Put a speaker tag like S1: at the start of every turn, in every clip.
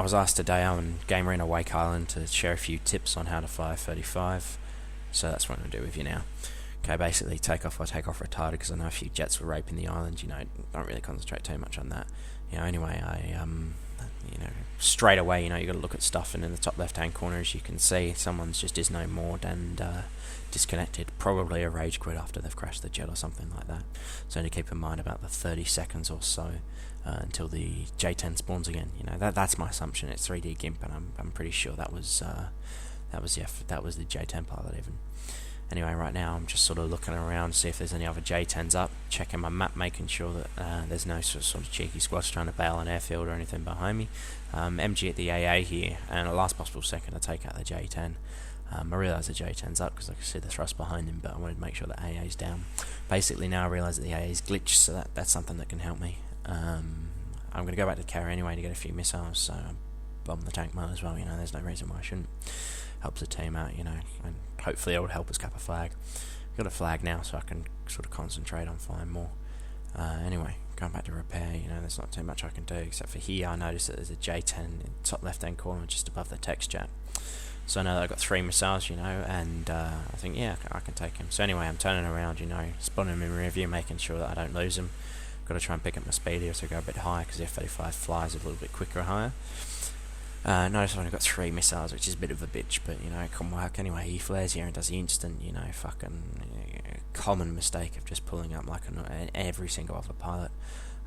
S1: I was asked today on Game Arena Wake Island to share a few tips on how to fly 35, so that's what I'm going to do with you now. Okay, basically take off retarded because I know a few jets were raping the island. Don't really concentrate too much on that. Anyway, straight away, you got to look at stuff, and in the top left-hand corner, as you can see, someone's just is no more and disconnected. Probably a rage quit after they've crashed the jet or something like that. So to keep in mind about the 30 seconds or so until the J10 spawns again. That's my assumption. It's 3D GIMP, and I'm pretty sure that was the J10 pilot even. Anyway, right now I'm just sort of looking around to see if there's any other J10s up, checking my map, making sure that there's no sort of cheeky squads trying to bail an airfield or anything behind me. MG at the AA here, and at last possible second I take out the J10. I realise the J10's up because I can see the thrust behind him, but I wanted to make sure that AA's down. Basically now I realise that the AA's glitched, so that's something that can help me. I'm going to go back to the carrier anyway to get a few missiles, so bomb the tank mode as well. There's no reason why I shouldn't. Helps the team out, and hopefully it will help us cap a flag. Got a flag now, so I can sort of concentrate on flying more. Anyway, going back to repair, there's not too much I can do, except for here I noticed that there's a J10 in the top left hand corner just above the text chat. So I know that I've got 3 missiles, and I think, yeah, I can take him. So anyway, I'm turning around, spotting him in rear view, making sure that I don't lose him. Got to try and pick up my speed here, so go a bit higher, because the F-35 flies a little bit quicker higher. Notice I've only got 3 missiles, which is a bit of a bitch, but it can work anyway. He flares here and does the instant, fucking common mistake of just pulling up like every single other pilot.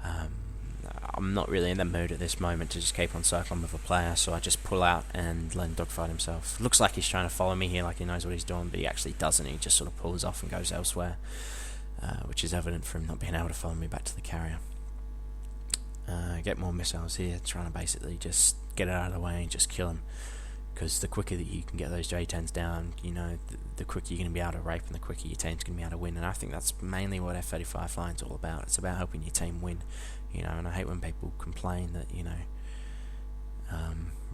S1: I'm not really in the mood at this moment to just keep on circling with a player, so I just pull out and let him dogfight himself. Looks like he's trying to follow me here, like he knows what he's doing, but he actually doesn't. He just sort of pulls off and goes elsewhere, which is evident from him not being able to follow me back to the carrier. Get more missiles here, trying to basically just get it out of the way and just kill him, because the quicker that you can get those J10s down, the quicker you're going to be able to rape, and the quicker your team's going to be able to win. And I think that's mainly what F-35 flying's all about. It's about helping your team win, and I hate when people complain that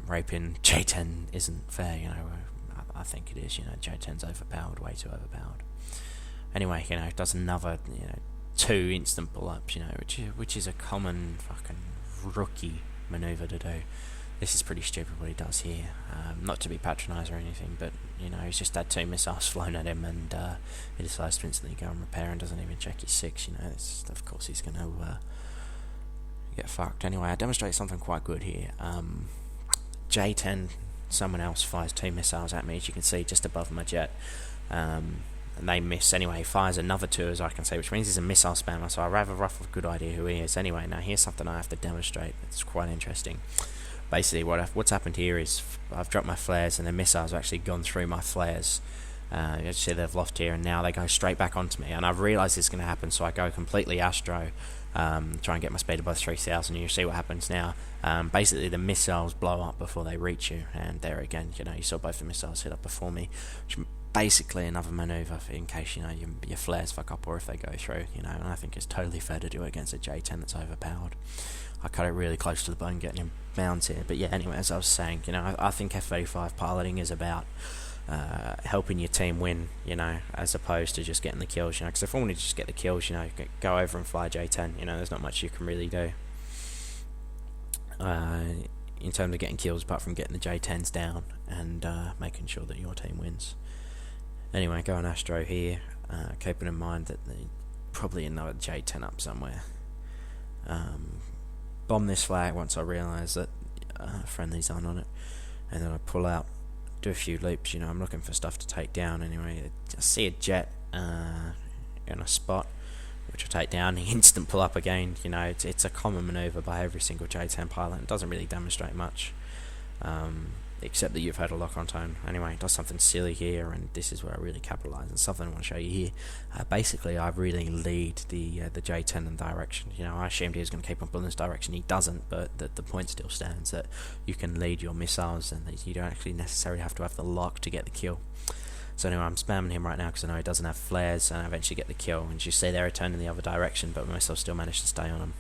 S1: raping J10 isn't fair. I think it is. J10's overpowered, way too overpowered. Anyway, it does another 2 instant pull-ups, which is a common fucking rookie maneuver to do. This is pretty stupid what he does here. Not to be patronised or anything, but he's just had 2 missiles flown at him, and he decides to instantly go and repair and doesn't even check his 6. Of course he's going to get fucked. Anyway, I demonstrate something quite good here. J10, someone else fires 2 missiles at me, as you can see, just above my jet. And they miss. Anyway, he fires another 2, as I can see, which means he's a missile spammer, so I have a rough good idea who he is. Anyway, now here's something I have to demonstrate. It's quite interesting. Basically, what's happened here is I've dropped my flares, and the missiles have actually gone through my flares. You see they've loft here, and now they go straight back onto me, and I've realised this is going to happen, so I go completely Astro, try and get my speed above 3,000, and you see what happens now. Basically, the missiles blow up before they reach you, and there again, you saw both the missiles hit up before me, which basically another manoeuvre in case your flares fuck up, or if they go through, and I think it's totally fair to do it against a J10 that's overpowered. I cut it really close to the bone getting him bounds here, but yeah, anyway, as I was saying, I think F-35 piloting is about helping your team win, as opposed to just getting the kills, because if I wanted to just get the kills, go over and fly J10, there's not much you can really do in terms of getting kills apart from getting the J10s down and making sure that your team wins. Anyway, going Astro here, keeping in mind that there's probably another J10 up somewhere. Bomb this flag once I realise that friendlies aren't on it, and then I pull out, do a few loops. I'm looking for stuff to take down. Anyway, I see a jet in a spot, which I take down. The instant pull up again. It's a common manoeuvre by every single J10 pilot. It doesn't really demonstrate much, except that you've had a lock-on tone. Anyway, it does something silly here, and this is where I really capitalise, and something I want to show you here. Basically, I really lead the J10 in direction. I assumed he was going to keep on pulling this direction. He doesn't, but the point still stands that you can lead your missiles, and that you don't actually necessarily have to have the lock to get the kill. So anyway, I'm spamming him right now because I know he doesn't have flares, and I eventually get the kill. And you see they're turning the other direction, but my missiles still manage to stay on him.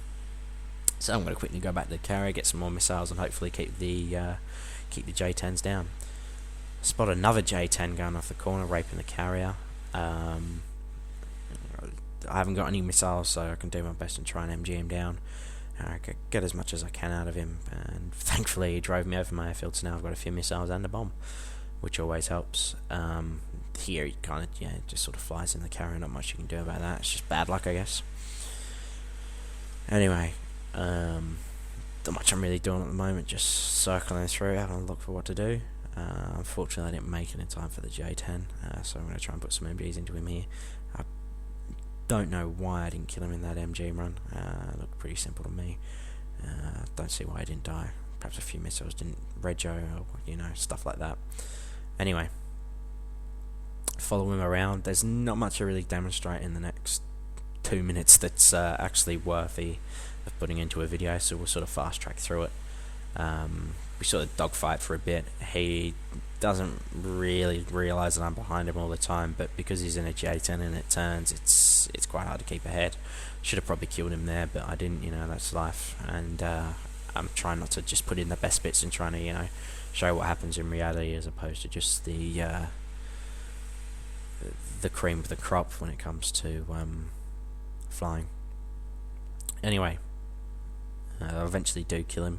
S1: So I'm going to quickly go back to the carrier, get some more missiles, and hopefully keep the J10s down. Spot another J10 going off the corner, raping the carrier. I haven't got any missiles, so I can do my best and try and MG him down. get as much as I can out of him, and thankfully he drove me over my airfield, so now I've got a few missiles and a bomb, which always helps. Here he kind of just sort of flies in the carrier, not much you can do about that, it's just bad luck, I guess. Anyway, not much I'm really doing at the moment, just circling through, having a look for what to do. Unfortunately I didn't make it in time for the J10, so I'm going to try and put some MGs into him here. I don't know why I didn't kill him in that MG run. It looked pretty simple to me. Don't see why he didn't die. Perhaps a few missiles didn't rego, or stuff like that. Anyway, follow him around. There's not much to really demonstrate in the next 2 minutes that's actually worthy of putting into a video, so we'll sort of fast track through it. We sort of dogfight for a bit. He doesn't really realise that I'm behind him all the time, but because he's in a J10 and it turns, it's quite hard to keep ahead. Should have probably killed him there, but I didn't. That's life, and I'm trying not to just put in the best bits and trying to show what happens in reality, as opposed to just the cream of the crop when it comes to flying. Anyway, I eventually do kill him.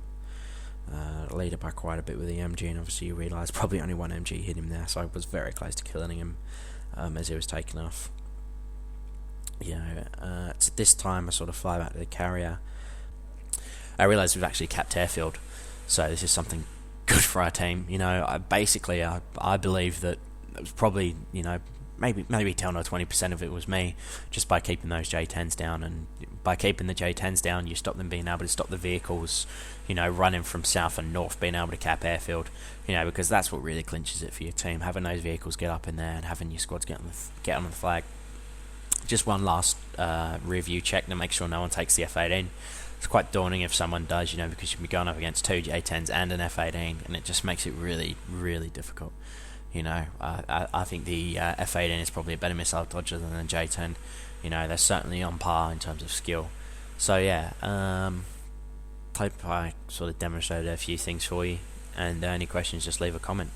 S1: Lead it by quite a bit with the MG, and obviously you realise probably only one MG hit him there, so I was very close to killing him as he was taking off. This time I sort of fly back to the carrier. I realise we've actually capped airfield, so this is something good for our team. I believe that it was probably maybe 10 or 20% of it was me, just by keeping those J10s down, and by keeping the J10s down you stop them being able to stop the vehicles running from south and north being able to cap airfield, because that's what really clinches it for your team, having those vehicles get up in there and having your squads get on the flag. Just one last review check to make sure no one takes the F-18. It's quite daunting if someone does, because you'll be going up against two J10s and an F-18, and it just makes it really, really difficult. I think the F-18 is probably a better missile dodger than the J10. They're certainly on par in terms of skill. So hope I sort of demonstrated a few things for you, and any questions, just leave a comment.